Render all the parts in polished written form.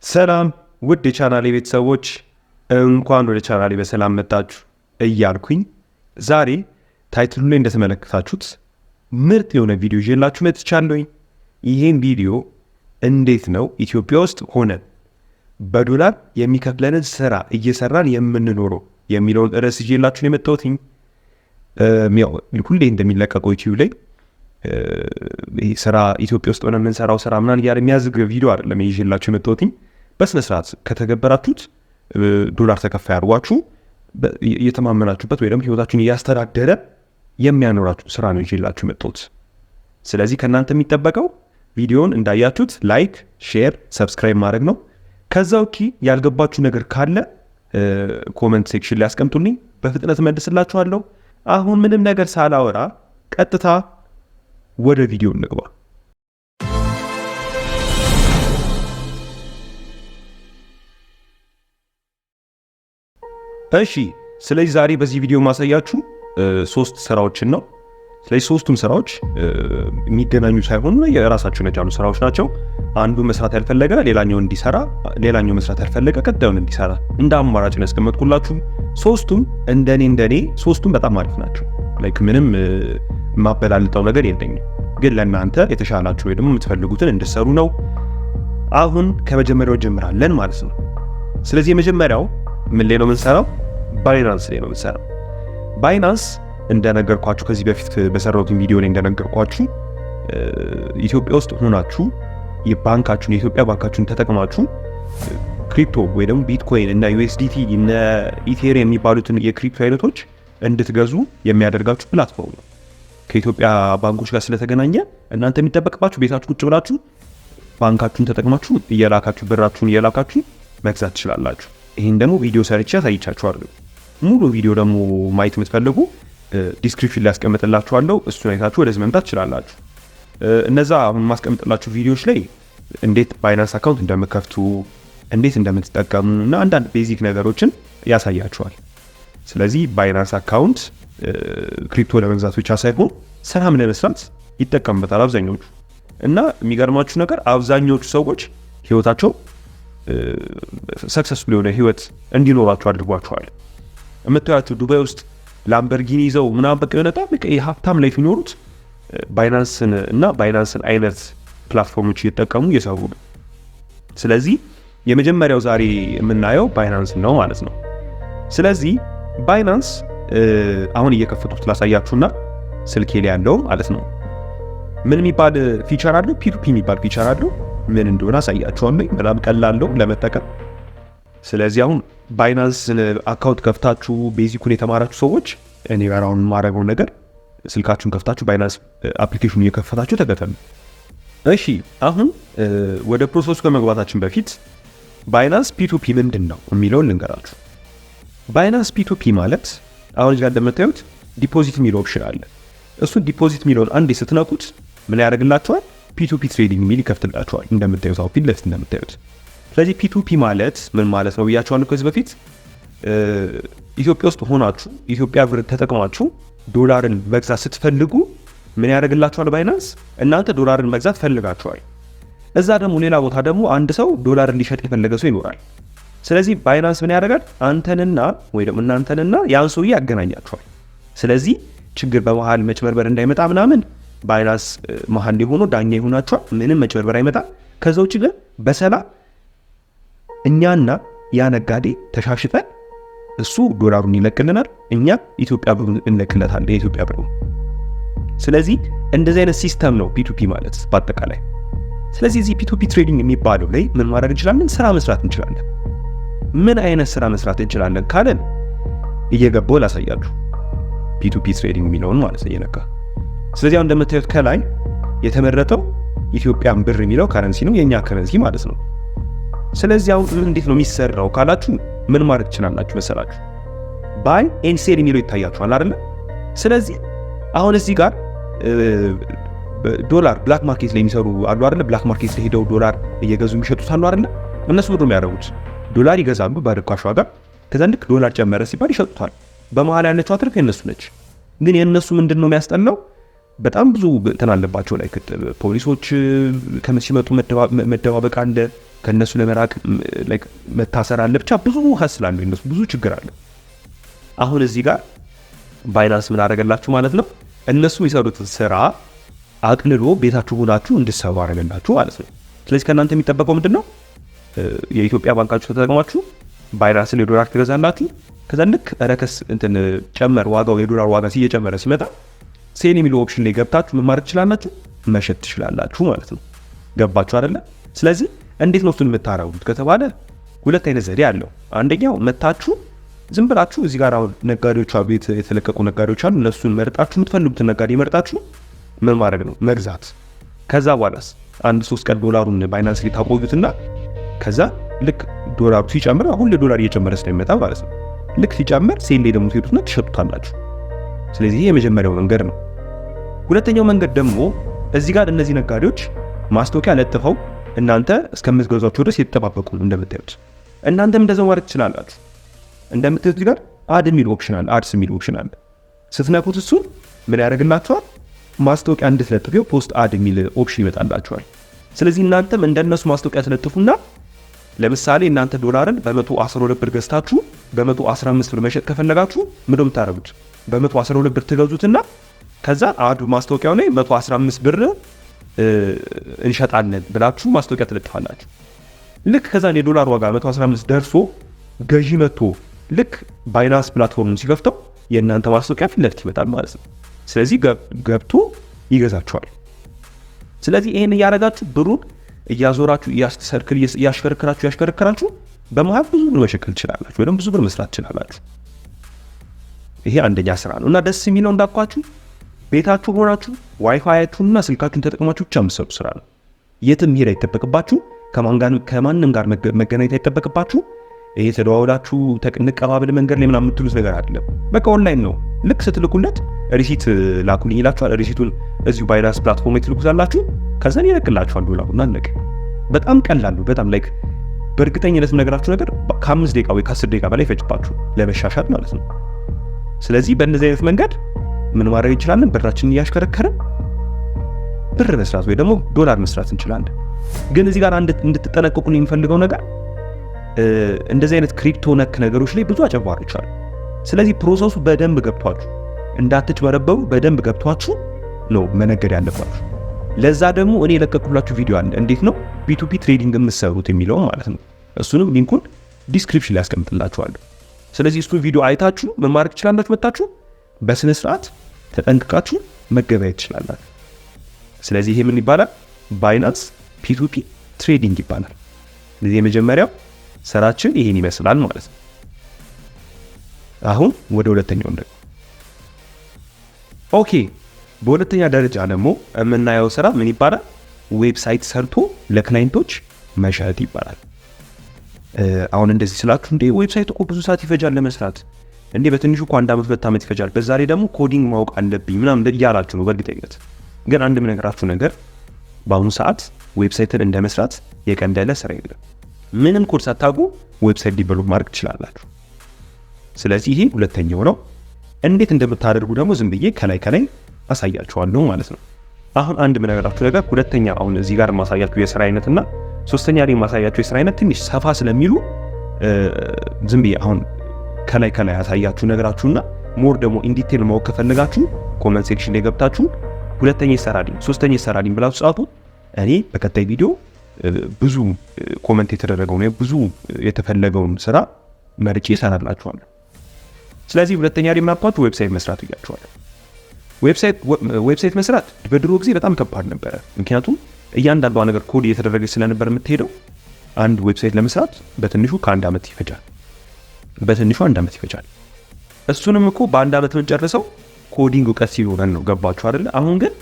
ሰላም ውድ የቻናሌ ቤተሰቦች እንኳን ወደ ቻናሌ በሰላም መጣችሁ እያልኩኝ ዛሬ ታይትሉ ላይ እንደተመለከታችሁት ምርጥ የሆነ ቪዲዮ ይዤላችሁ መጥቻለሁኝ። ይሄን ቪዲዮ እንዴት ነው ኢትዮጵያ ውስጥ ሆነን በዶላር የሚከፍለንን ስራ እየሰራን የምንኖረው የሚለውን ርዕስ ይዤላችሁ ነው የመጣሁት። ሁሌ እንደሚለቀቀው ዩቲዩብ ላይ ስራ ኢትዮጵያ ውስጥ ሆነን የምንሰራው ስራ ምናምን እያለ የሚያዝግ ቪዲዮ አይደለም ይዤላችሁ የመጣሁት። በስነ ስርዓት ከተገበራችሁት ዶላር ተከፋይ አድርጓችሁ እየተማመናችሁበት ወይ ደግሞ ህይወታችሁን እያስተዳደረ የሚያኖራችሁ ስራ ነው ይዤላችሁ የመጣሁት። ስለዚህ ከእናንተ የሚጠበቀው ቪዲዮውን እንዳያችሁት ላይክ፣ ሼር፣ ሰብስክራይብ ማድረግ ነው። ከዛ ውጪ ያልገባችሁ ነገር ካለ ኮሜንት ሴክሽን ላይ አስቀምጡልኝ፣ በፍጥነት መልስላችኋለሁ። አሁን ምንም ነገር ሳላወራ ቀጥታ ወደ ቪዲዮ እንግባ። እሺ፣ ስለዚህ ዛሬ በዚህ ቪዲዮ ማሳያችሁ ሶስት ስራዎችን ነው። ስለዚህ ሶስቱም ስራዎች የሚገናኙ ሳይሆኑ የራሳቸውን የቻሉ ስራዎች ናቸው። አንዱ መስራት ያልፈለገ ሌላኛው እንዲሰራ፣ ሌላኛው መስራት ያልፈለገ ቀጣዩን እንዲሰራ እንደ አማራጭ ነው ያስቀመጥኩላችሁ። ሶስቱም እንደኔ ሶስቱም በጣም አሪፍ ናቸው። ላይክ ምንም ማበላልጠው ነገር የለኝም፣ ግን ለእናንተ የተሻላችሁ ወይ ደግሞ የምትፈልጉትን እንድትሰሩ ነው። አሁን ከመጀመሪያው ጀምራለን ማለት ነው። ስለዚህ የመጀመሪያው ምን ላይ ነው የምንሰራው? ባይናንስ ላይ ነው የምንሰራው። ባይናንስ እንደነገርኳችሁ ከዚህ በፊት በሰራሁት ቪዲዮ ላይ እንደነገርኳችሁ ኢትዮጵያ ውስጥ ሆናችሁ የኢትዮጵያ ባንካችሁን ተጠቅማችሁ ክሪፕቶ ወይ ደግሞ ቢትኮይን እና ዩኤስዲቲ እና ኢቴሪየም የሚባሉትን የክሪፕቶ አይነቶች እንድትገዙ የሚያደርጋችሁ ፕላትፎርም ነው። ከኢትዮጵያ ባንኮች ጋር ስለተገናኘ እናንተ የሚጠበቅባችሁ ቤታችሁ ቁጭ ብላችሁ ባንካችሁን ተጠቅማችሁ እየላካችሁ ብራችሁን እየላካችሁ መግዛት ትችላላችሁ። ይሄን ደግሞ ቪዲዮ ሰርቼ አሳይቻችኋለሁ። ሙሉ ቪዲዮ ደግሞ ማየት የምትፈልጉ ዲስክሪፕሽን ላይ አስቀምጥላችኋለሁ። እሱን አይታችሁ ወደዚህ መምጣት ትችላላችሁ። እነዛ አሁን ማስቀምጥላችሁ ቪዲዮዎች ላይ እንዴት ባይናንስ አካውንት እንደምከፍቱ፣ እንዴት እንደምትጠቀሙ እና አንዳንድ ቤዚክ ነገሮችን ያሳያችኋል። ስለዚህ ባይናንስ አካውንት ክሪፕቶ ለመግዛት ብቻ ሳይሆን ስራም ለመስራት ይጠቀምበታል አብዛኞቹ። እና የሚገርማችሁ ነገር አብዛኞቹ ሰዎች ህይወታቸው ሰክሰስፉል የሆነ ህይወት እንዲኖራቸው አድርጓቸዋል። የምታያቸው ዱባይ ውስጥ ላምበርጊኒ ይዘው ምናምን በቃ የሆነ በጣም የሀብታም ላይፍ የሚኖሩት ባይናንስን እና ባይናንስን አይነት ፕላትፎርሞች እየተጠቀሙ እየሰሩ ነው። ስለዚህ የመጀመሪያው ዛሬ የምናየው ባይናንስ ነው ማለት ነው። ስለዚህ ባይናንስ አሁን እየከፈቱት ላሳያችሁና ስልኬ ላይ ያለው ማለት ነው። ምን የሚባል ፊቸር አለው? ፒቱፒ የሚባል ፊቸር አለው። ምን እንደሆነ አሳያችኋለሁ። በጣም ቀላል ነው ለመጠቀም። ስለዚህ አሁን ባይናንስን አካውንት ከፍታችሁ ቤዚኩን የተማራችሁ ሰዎች እኔ ጋር አሁን የማደርገው ነገር ስልካችሁን ከፍታችሁ ባይናንስ አፕሊኬሽኑን እየከፈታችሁ ተከተሉ። እሺ፣ አሁን ወደ ፕሮሰሱ ከመግባታችን በፊት ባይናንስ ፒቱፒ ምንድን ነው የሚለውን ልንገራችሁ። ባይናንስ ፒቱፒ ማለት አሁን እዚህ ጋር እንደምታዩት ዲፖዚት የሚለው ኦፕሽን አለ። እሱን ዲፖዚት የሚለውን አንዴ ስትነኩት ምን ያደርግላችኋል? ፒቱፒ ትሬዲንግ የሚል ይከፍትላችኋል። እንደምታዩት አሁን ፊት ለፊት እንደምታዩት። ስለዚህ ፒቱፒ ማለት ምን ማለት ነው ብያችኋለሁ ከዚህ በፊት። ኢትዮጵያ ውስጥ ሆናችሁ ኢትዮጵያ ብር ተጠቅማችሁ ዶላርን መግዛት ስትፈልጉ ምን ያደርግላችኋል? ባይናንስ እናንተ ዶላርን መግዛት ፈልጋችኋል። እዛ ደግሞ ሌላ ቦታ ደግሞ አንድ ሰው ዶላርን ሊሸጥ የፈለገ ሰው ይኖራል። ስለዚህ ባይናንስ ምን ያደርጋል? አንተንና ወይ ደግሞ እናንተንና ያን ሰውዬ ያገናኛችኋል። ስለዚህ ችግር በመሃል መጭበርበር እንዳይመጣ ምናምን ባይናንስ መሃል ሊሆኑ ዳኛ ይሆናችኋል። ምንም መጭበርበር አይመጣ። ከዛ ውጭ ግን በሰላም እኛና ያ ነጋዴ ተሻሽጠን እሱ ዶላሩን ይለቅልናል፣ እኛ ኢትዮጵያ ብር እንለቅለታለን፣ የኢትዮጵያ ብር። ስለዚህ እንደዚህ አይነት ሲስተም ነው ፒቱፒ ማለት በአጠቃላይ። ስለዚህ እዚህ ፒቱፒ ትሬዲንግ የሚባለው ላይ ምን ማድረግ እንችላለን? ስራ መስራት እንችላለን። ምን አይነት ስራ መስራት እንችላለን ካለን እየገባው ላሳያችሁ። ፒቱፒ ትሬዲንግ የሚለውን ማለት ነው እየነካ። ስለዚህ አሁን እንደምታዩት ከላይ የተመረጠው ኢትዮጵያን ብር የሚለው ከረንሲ ነው፣ የኛ ከረንሲ ማለት ነው። ስለዚህ አሁን እንዴት ነው የሚሰራው ካላችሁ ምን ማድረግ ትችላላችሁ መሰላችሁ? ባይ ኤንድ ሴል የሚለው ይታያችኋል አይደል? ስለዚህ አሁን እዚህ ጋር ዶላር ብላክ ማርኬት ላይ የሚሰሩ አሉ አይደል? ብላክ ማርኬት ላይ ሄደው ዶላር እየገዙ የሚሸጡት አሉ አይደል? እነሱ ምንድነው የሚያደርጉት? ዶላር ይገዛሉ በርካሽ ዋጋ። ከዛ ልክ ዶላር ጨመረ ሲባል ይሸጡታል። በመሃል ያለችው አትርፍ የነሱ ነች። ግን የነሱ ምንድነው የሚያስጠላው? በጣም ብዙ እንትን አለባቸው ላይ ፖሊሶች ከመሲመጡ መደባበቅ አለ። ከነሱ ለመራቅ ላይክ መታሰር አለ። ብቻ ብዙ ሀስል አለ፣ እነሱ ብዙ ችግር አለ። አሁን እዚህ ጋር ባይናንስ ምን አደረገላችሁ ማለት ነው? እነሱ የሚሰሩትን ስራ አቅልሎ ቤታችሁ ሆናችሁ እንድትሰሩ አደረገላችሁ ማለት ነው። ስለዚህ ከእናንተ የሚጠበቀው ምንድነው? የኢትዮጵያ ባንካችሁ ተጠቅማችሁ ባይናንስን የዶላር ትገዛላችሁ። ከዛ ልክ ረከስ እንትን ጨመር ዋጋው የዶላር ዋጋ ሲጨመረ ሲመጣ ሴል የሚለው ኦፕሽን ላይ ገብታችሁ ምን ማድረግ ትችላላችሁ? መሸጥ ትችላላችሁ ማለት ነው። ገባችሁ አይደለ? ስለዚህ እንዴት ነው እሱን የምታረጉት ከተባለ ሁለት አይነት ዘዴ አለው። አንደኛው መታችሁ ዝም ብላችሁ እዚህ ጋር አሁን ነጋዴዎች አሉ፣ የተለቀቁ ነጋዴዎች አሉ። እነሱን መርጣችሁ የምትፈልጉትን ነጋዴ መርጣችሁ ምን ማድረግ ነው? መግዛት። ከዛ በኋላስ 1-3 ቀን ዶላሩን ባይናንስ ላይ ታቆዩትና ከዛ ልክ ዶላሩ ሲጨምር አሁን ለዶላር እየጨመረ ስለሚመጣ ማለት ነው። ልክ ሲጨምር ሴል ላይ ደግሞ ትሄዱና ትሸጡታላችሁ። ስለዚህ ይሄ የመጀመሪያው መንገድ ነው። ሁለተኛው መንገድ ደግሞ እዚህ ጋር እነዚህ ነጋዴዎች ማስታወቂያ ለጥፈው እናንተ እስከምትገዟቸው ድረስ የተጠባበቁ ነው። እንደምታዩት እናንተም እንደዛው ማድረግ ትችላላችሁ። እንደምታዩት እዚህ ጋር አድ የሚል ኦፕሽን አለ፣ አድስ የሚል ኦፕሽን አለ። ስትነኩት እሱን ምን ያደርግላችኋል? ማስታወቂያ እንድትለጥፉ ፖስት አድ የሚል ኦፕሽን ይመጣላችኋል። ስለዚህ እናንተም እንደነሱ ማስታወቂያ ትለጥፉና ለምሳሌ እናንተ ዶላርን በ112 ብር ገዝታችሁ በ115 ብር መሸጥ ከፈለጋችሁ ምንድነው የምታደርጉት? በ112 ብር ትገዙትና ከዛ አድ ማስታወቂያው ላይ 115 ብር እንሸጣለን ብላችሁ ማስታወቂያ ትለጥፋላችሁ። ልክ ከዛ የዶላር ዋጋ 115 ደርሶ ገዢ መጥቶ ልክ ባይናንስ ፕላትፎርሙን ሲከፍተው የእናንተ ማስታወቂያ ፊት ለፊት ይመጣል ማለት ነው። ስለዚህ ገብቶ ይገዛችኋል። ስለዚህ ይሄን እያደረጋችሁ ብሩን እያዞራችሁ እያሽከረከራችሁ በመሀል ብዙ ብር መሸከል ትችላላችሁ፣ ወይም ብዙ ብር መስራት ትችላላችሁ። ይሄ አንደኛ ስራ ነው እና ደስ የሚለው እንዳልኳችሁ ቤታችሁ ሆናችሁ ዋይፋያችሁንና ስልካችሁን ተጠቅማችሁ ብቻ የምትሰሩ ስራ ነው። የትም ሄድ አይጠበቅባችሁ፣ ከማንም ጋር መገናኘት አይጠበቅባችሁ። ይሄ ተደዋውላችሁ እንቀባበል መንገድ ላይ ምናምን የምትሉት ነገር አይደለም። በቃ ኦንላይን ነው። ልክ ስትልኩለት ሪሲት ላኩልኝ ይላችኋል። ሪሲቱን እዚሁ ባይናንስ ፕላትፎርም ላይ ትልኩታላችሁ። ከዛን ይለቅላችኋል ዶላሩን አለቀ። በጣም ቀላሉ በጣም ላይክ በእርግጠኝነት የምነግራችሁ ነገር ከ5 ደቂቃ ወይ ከ10 ደቂቃ በላይ ፈጅባችሁ ለመሻሻል ማለት ነው። ስለዚህ በእነዚህ አይነት መንገድ ምን ማድረግ እንችላለን? ብራችንን እያሽከረከርን ብር መስራት ወይ ደግሞ ዶላር መስራት እንችላለን። ግን እዚህ ጋር እንድትጠነቀቁ የሚፈልገው ነገር እንደዚህ አይነት ክሪፕቶ ነክ ነገሮች ላይ ብዙ አጨባሪዎች አሉ። ስለዚህ ፕሮሰሱ በደንብ ገብቷችሁ እንዳትጭበረበሩ በደንብ ገብቷችሁ ነው መነገድ ያለባችሁ። ለዛ ደግሞ እኔ የለቀቅኩላችሁ ቪዲዮ አለ፣ እንዴት ነው ፒ2ፒ ትሬዲንግ የምትሰሩት የሚለው ማለት ነው። እሱንም ሊንኩን ዲስክሪፕሽን ላይ አስቀምጥላችኋለሁ። ስለዚህ እሱን ቪዲዮ አይታችሁ ምን ማድረግ ትችላላችሁ? መጣችሁ በስነ ስርዓት ተጠንቅቃችሁ መገበያየት ትችላላችሁ። ስለዚህ ይሄ ምን ይባላል? ባይናንስ ፒ2ፒ ትሬዲንግ ይባላል። ስለዚህ የመጀመሪያው ስራችን ይሄን ይመስላል ማለት ነው። አሁን ወደ ሁለተኛው እንደው ኦኬ፣ በሁለተኛ ደረጃ ደግሞ የምናየው ስራ ምን ይባላል? ዌብሳይት ሰርቶ ለክላይንቶች መሸጥ ይባላል። አሁን እንደዚህ ስላችሁ እንዴ ዌብሳይት እኮ ብዙ ሰዓት ይፈጃል ለመስራት፣ እንዴ በትንሹ እኮ 1 ዓመት 2 ዓመት ይፈጃል፣ በዛሬ ደግሞ ኮዲንግ ማወቅ አለብኝ ምናምን እያላችሁ ነው። በእርግጠኝነት ግን አንድ የምነግራችሁ ነገር በአሁኑ ሰዓት ዌብሳይትን እንደመስራት የቀለለ ስራ የለም። ምንም ኮድ ሳታውቁ ዌብሳይት ዲቨሎፕ ማድረግ ትችላላችሁ። ስለዚህ ይሄ ሁለተኛው ነው። እንዴት እንደምታደርጉ ደግሞ ዝም ብዬ ከላይ አሳያችኋለሁ ማለት ነው። አሁን አንድ የምነግራችሁ ነገር ሁለተኛ አሁን እዚህ ጋር ማሳያችሁ የስራ አይነትና ሶስተኛ ላይ ማሳያችሁ የስራ አይነት ትንሽ ሰፋ ስለሚሉ ዝም ብዬ አሁን ከላይ ያሳያችሁ ነገራችሁና ሞር ደግሞ ኢንዲቴል ማወቅ ከፈለጋችሁ ኮሜንት ሴክሽን ላይ ገብታችሁ ሁለተኛ ይሰራልኝ ሶስተኛ ይሰራልኝ ብላችሁ ጻፉ። እኔ በቀጣይ ቪዲዮ ብዙ ኮሜንት የተደረገው ነው ብዙ የተፈለገውን ስራ መርጬ እሰራላችኋለሁ። ስለዚህ ሁለተኛ ላይ ማጥፋቱ ዌብሳይት መስራት ይያችኋለሁ። ዌብሳይት መስራት በድሮ ጊዜ በጣም ከባድ ነበር። ምክንያቱም እያንዳንዷ ነገር ኮድ እየተደረገች ስለነበር የምትሄደው አንድ ዌብሳይት ለመስራት በትንሹ ከ1 ዓመት ይፈጃል። በትንሹ 1 ዓመት ይፈጃል። እሱንም እኮ በ1 ዓመት የምንጨርሰው ኮዲንግ እውቀት ሲኖረን ነው። ገባችሁ አይደል? አሁን ግን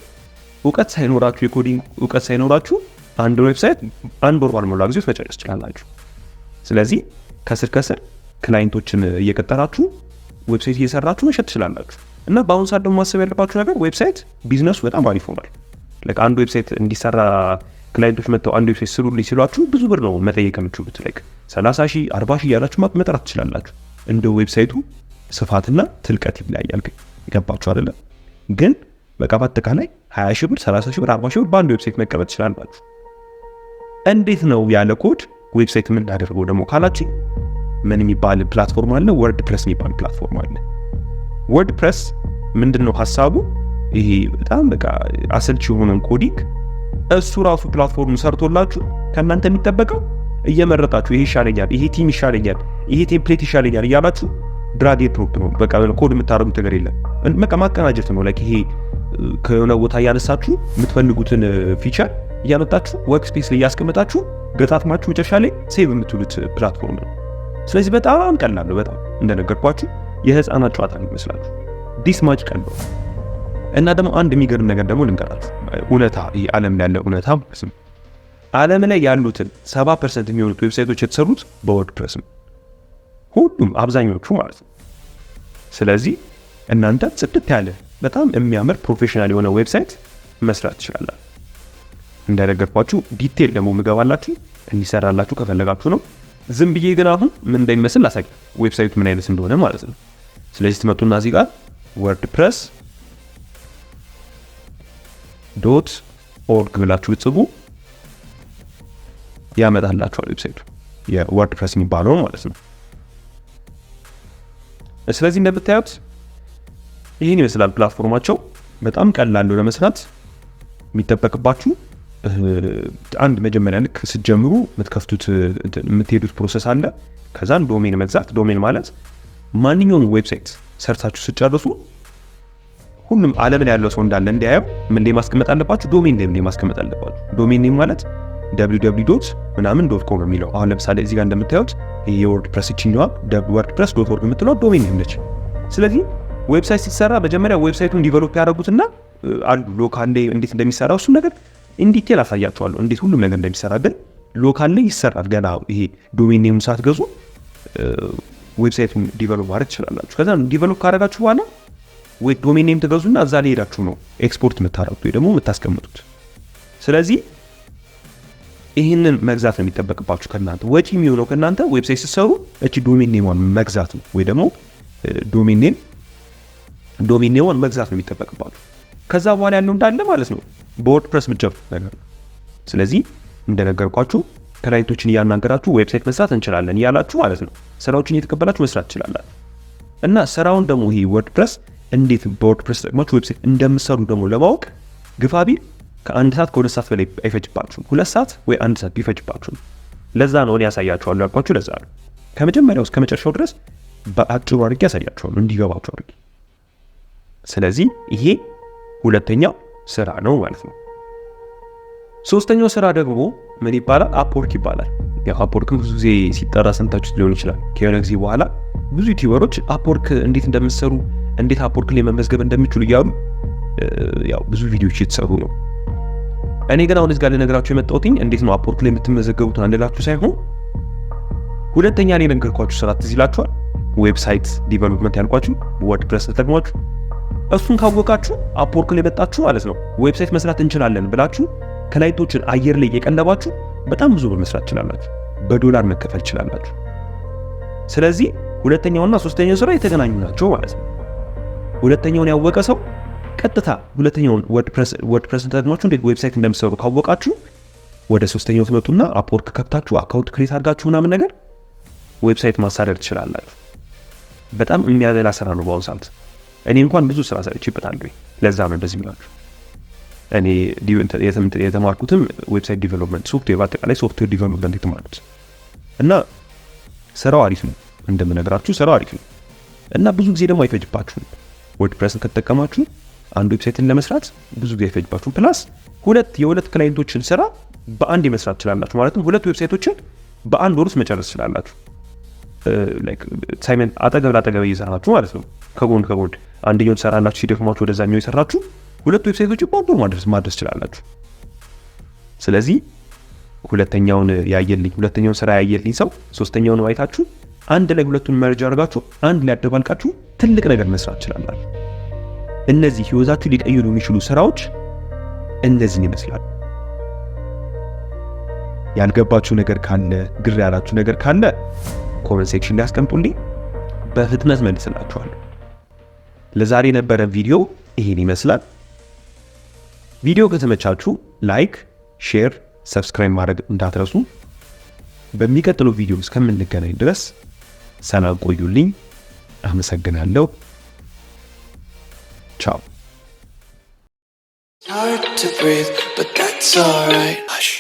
እውቀት ሳይኖራችሁ የኮዲንግ እውቀት ሳይኖራችሁ አንድ ዌብሳይት 1 ወር ባልሞላ ጊዜ ውስጥ መጨረስ ትችላላችሁ። ስለዚህ ከስር ክላይንቶችን እየቀጠራችሁ ዌብሳይት እየሰራችሁ መሸጥ ትችላላችሁ። እና በአሁኑ ሰዓት ደግሞ ማሰብ ያለባችሁ ነገር ዌብሳይት ቢዝነሱ በጣም አሪፍ ሆኗል። ላይክ አንድ ዌብሳይት እንዲሰራ ክላይንቶች መጥተው አንድ ዌብሳይት ስሩልኝ ሲሏችሁ ብዙ ብር ነው መጠየቅ የምትችሉት። ላይክ 30,000 40,000 ያላችሁ መጥራት ትችላላችሁ። እንደ ዌብሳይቱ ስፋትና ትልቀት ይለያያል። ገባችሁ አይደለ? ግን በቃ በአጠቃላይ 20,000 ብር 30,000 ብር 40,000 ብር በአንድ ዌብሳይት መቀበል ትችላላችሁ። እንዴት ነው ያለ ኮድ ዌብሳይት ምን እናደርገው ደግሞ ካላችሁ ምን የሚባል ፕላትፎርም አለ? ወርድፕረስ የሚባል ፕላትፎርም አለ። ወርድፕረስ ምንድነው ሐሳቡ? ይሄ በጣም በቃ አሰልቺ የሆነን ኮዲንግ እሱ ራሱ ፕላትፎርሙ ሰርቶላችሁ ከእናንተ የሚጠበቀው እየመረጣችሁ ይሄ ይሻለኛል፣ ይሄ ቲም ይሻለኛል፣ ይሄ ቴምፕሌት ይሻለኛል እያላችሁ ድራግ ኤንድ ድሮፕ ነው። በቃ ኮድ የምታረጉት ነገር የለም። በቃ ማቀናጀት ነው። ላይክ ይሄ ከሆነ ቦታ እያነሳችሁ የምትፈልጉትን ፊቸር እያመጣችሁ ወርክ ስፔስ ላይ እያስቀመጣችሁ ገጣጥማችሁ መጨረሻ ላይ ሴቭ የምትሉት ፕላትፎርም ነው። ስለዚህ በጣም ቀላል ነው። በጣም እንደነገርኳችሁ የህፃናት ጨዋታ ነው ይመስላችሁ። ዲስ ማች ቀላል ነው። እና ደግሞ አንድ የሚገርም ነገር ደግሞ ልንገራችሁ። እውነታ ይሄ ዓለም ላይ ያለ እውነታ ማለት ነው። ዓለም ላይ ያሉትን 70% የሚሆኑት ዌብሳይቶች የተሰሩት በወርድፕረስ ነው። ሁሉም አብዛኞቹ ማለት ነው። ስለዚህ እናንተ ጽድት ያለ በጣም የሚያምር ፕሮፌሽናል የሆነ ዌብሳይት መስራት ትችላላችሁ። እንደነገርኳችሁ ዲቴል ደግሞ ምገባላችሁ እንዲሰራላችሁ ከፈለጋችሁ ነው። ዝም ብዬ ግን አሁን ምን እንደሚመስል ላሳይ፣ ዌብሳይቱ ምን አይነት እንደሆነ ማለት ነው። ስለዚህ ትመጡና እዚህ ጋር wordpress.org ብላችሁ ጽፉ፣ ያመጣላችኋል ዌብሳይቱ የወርድፕረስ የሚባለው ማለት ነው። ስለዚህ እንደምታዩት ይሄን ይመስላል ፕላትፎርማቸው። በጣም ቀላል ነው ለመስራት። የሚጠበቅባችሁ አንድ መጀመሪያ ልክ ስትጀምሩ የምትሄዱት ፕሮሰስ አለ። ከዛን ዶሜን መግዛት። ዶሜን ማለት ማንኛውም ዌብሳይት ሰርታችሁ ስትጨርሱ ሁሉም ዓለም ላይ ያለው ሰው እንዳለ እንዲያየው ምን ላይ ማስቀመጥ አለባችሁ? ዶሜን ላይ ማስቀመጥ አለባችሁ። ዶሜን ኔም ማለት www.ምናምን.com የሚለው አሁን ለምሳሌ እዚህ ጋር እንደምታዩት የወርድፕረስ እቺኛዋ wordpress.org የምትለው ዶሜን ኔም ነች። ስለዚህ ዌብሳይት ሲሰራ መጀመሪያ ዌብሳይቱን ዲቨሎፕ ያደርጉትና አንዱ ሎካል ላይ እንዴት እንደሚሰራ እሱ ነገር ኢንዲቴል አሳያችኋለሁ፣ እንዴት ሁሉም ነገር እንደሚሰራ። ግን ሎካል ላይ ይሰራል። ገና ይሄ ዶሜን ኔም ሳትገዙ ዌብሳይቱን ዲቨሎፕ ማድረግ ትችላላችሁ። ከዛ ዲቨሎፕ ካደረጋችሁ በኋላ ዶሜን ኔም ትገዙና እዛ ላይ ሄዳችሁ ነው ኤክስፖርት የምታደርጉት ወይ ደግሞ የምታስቀምጡት። ስለዚህ ይህንን መግዛት ነው የሚጠበቅባችሁ ከእናንተ። ወጪ የሚሆነው ከእናንተ ዌብሳይት ስትሰሩ እቺ ዶሜን ኔሟን መግዛት ነው ወይ ደግሞ ዶሜን ኔሟን መግዛት ነው የሚጠበቅባችሁ። ከዛ በኋላ ያለው እንዳለ ማለት ነው በወርድፕረስ የምትጀምሩት ነገር ነው። ስለዚህ እንደነገርኳችሁ ክላይንቶችን እያናገራችሁ ዌብሳይት መስራት እንችላለን እያላችሁ ማለት ነው ስራዎችን እየተቀበላችሁ መስራት ትችላላችሁ። እና ስራውን ደግሞ ይሄ ወርድፕረስ እንዴት በወርድፕረስ ተጠቅማችሁ ዌብሳይት እንደምትሰሩ ደግሞ ለማወቅ ግፋቢል ከአንድ ሰዓት ከሁለት ሰዓት በላይ አይፈጅባችሁም። 2 ሰዓት ወይ 1 ሰዓት ቢፈጅባችሁም ለዛ ነው እኔ ያሳያችኋለሁ ያልኳችሁ። ለዛ ነው ከመጀመሪያው እስከ መጨረሻው ድረስ በአጭሩ አድርጌ ያሳያችኋለሁ እንዲገባችሁ አድርጌ። ስለዚህ ይሄ ሁለተኛው ስራ ነው ማለት ነው። ሶስተኛው ስራ ደግሞ ምን ይባላል? አፕወርክ ይባላል። ያው አፕወርክም ብዙ ጊዜ ሲጠራ ሰምታችሁት ሊሆን ይችላል። ከሆነ ጊዜ በኋላ ብዙ ዩቲዩበሮች አፕወርክ እንዴት እንደምትሰሩ እንዴት አፕወርክ ላይ መመዝገብ እንደሚችሉ እያሉ ያው ብዙ ቪዲዮዎች እየተሰሩ ነው። እኔ ግን አሁን እዚህ ጋር ልነግራችሁ የመጣሁት እንዴት ነው አፕወርክ ላይ የምትመዘገቡት አንደላችሁ ሳይሆን ሁለተኛ ላይ ነገርኳችሁ ስራ ትዝ ይላችኋል። ዌብሳይት ዲቨሎፕመንት ያልኳችሁ ወርድፕረስ ተጠቅማችሁ እሱን ካወቃችሁ አፕወርክ ላይ መጣችሁ ማለት ነው ዌብሳይት መስራት እንችላለን ብላችሁ ክላይንቶችን አየር ላይ እየቀለባችሁ በጣም ብዙ ብር መስራት ትችላላችሁ። በዶላር መከፈል ትችላላችሁ። ስለዚህ ሁለተኛውና ሶስተኛው ስራ የተገናኙ ናቸው ማለት ነው። ሁለተኛውን ያወቀ ሰው ቀጥታ ሁለተኛውን ወርድፕረስን ተጠቅማችሁ እንዴት ዌብሳይት እንደምትሰሩ ካወቃችሁ ወደ ሶስተኛው ትመጡና አፕወርክ ከፍታችሁ አካውንት ክሬት አድርጋችሁ ምናምን ነገር ዌብሳይት ማሳደር ትችላላችሁ። በጣም የሚያበላ ስራ ነው በአሁኑ ሰዓት። እኔ እንኳን ብዙ ስራ ሰርቼበታለሁ። ለዛ ነው እንደዚህ የሚላችሁ። እኔ የተማርኩትም ዌብሳይት ዲቨሎፕመንት ሶፍትዌር፣ በአጠቃላይ ሶፍትዌር ዲቨሎፕመንት የተማርኩት እና ስራው አሪፍ ነው። እንደምነግራችሁ ስራው አሪፍ ነው እና ብዙ ጊዜ ደግሞ አይፈጅባችሁም። ወርድፕረስን ከተጠቀማችሁ አንድ ዌብሳይትን ለመስራት ብዙ ጊዜ አይፈጅባችሁም። ፕላስ የሁለት ክላይንቶችን ስራ በአንድ መስራት ትችላላችሁ። ማለትም 2 ዌብሳይቶችን በአንድ ወር ውስጥ መጨረስ ትችላላችሁ። ላይክ ሳይመንት አጠገብ ላጠገብ እየሰራችሁ ማለት ነው። ከጎን አንደኛውን ሰራላችሁ ሲደክማችሁ ወደዛኛው እየሰራችሁ 2 ዌብሳይቶችን በአንድ ወር ማድረስ ትችላላችሁ። ስለዚህ ሁለተኛውን ስራ ያየልኝ ሰው ሶስተኛውን አይታችሁ አንድ ላይ ሁለቱን መርጅ አድርጋችሁ አንድ ላይ አደባልቃችሁ ትልቅ ነገር መስራት ትችላላችሁ። እነዚህ ህይወታችሁ ሊቀይሩ የሚችሉ ስራዎች እነዚህን ይመስላሉ። ያልገባችሁ ነገር ካለ ግር ያላችሁ ነገር ካለ ኮሜንት ሴክሽን ላይ አስቀምጡልኝ፣ በፍጥነት መልስላችኋለሁ። ለዛሬ የነበረን ቪዲዮ ይሄን ይመስላል። ቪዲዮ ከተመቻችሁ ላይክ፣ ሼር፣ ሰብስክራይብ ማድረግ እንዳትረሱ። በሚቀጥለው ቪዲዮ እስከምንገናኝ ድረስ ሰላም ቆዩልኝ። አመሰግናለሁ። ቻው። Hard to breathe, but that's alright. Hush.